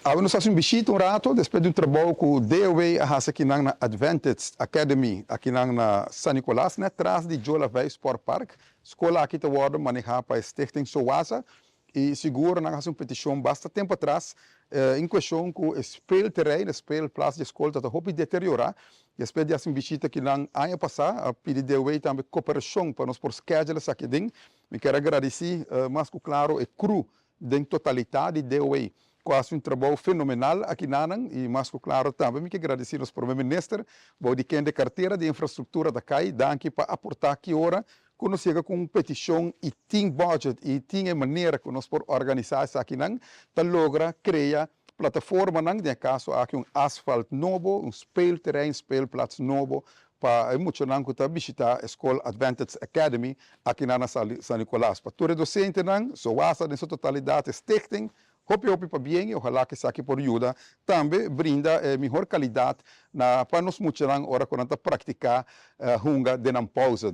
Nós fazemos bishita rato, depois de trabalho com o DOE, aqui na Adventist Academy, aqui na San Nicolas, atrás de Jola Bay Sport Park. Escola aqui está sendo manejada para Stichting Soasa e seguro nós fazemos petição bastante tempo atrás, em questão com o speelterrein, speelplaats de escola, está a deteriorar. Depois de assim bishita que no ano passado, a pedir DOE também cooperação para nós por schedule aqui dentro. Me quero agradecer, mais que claro, é cru, da totalidade de DOE. Quase trabalho fenomenal aqui na e mais claro também me quero agradecer aos Primeiro-Ministro, de quem de carteira de infraestrutura da CAI, daqui para aportar aqui hora, quando chega com petição e tem budget e tem maneira que nós por organizar isso aqui não, para logra criar plataforma não, de caso aqui asfalt nobo, speelterrein, speelplaats nobo, para muito não que está visitar a escola Adventist Academy aqui na San Nicolas. Para todos os docentes não, só essa em sua totalidade stichting. Hope para bem, ojalá que aqui por yuda também brinda melhor calidad para nós muitos hora quando praticar hunga de pauze.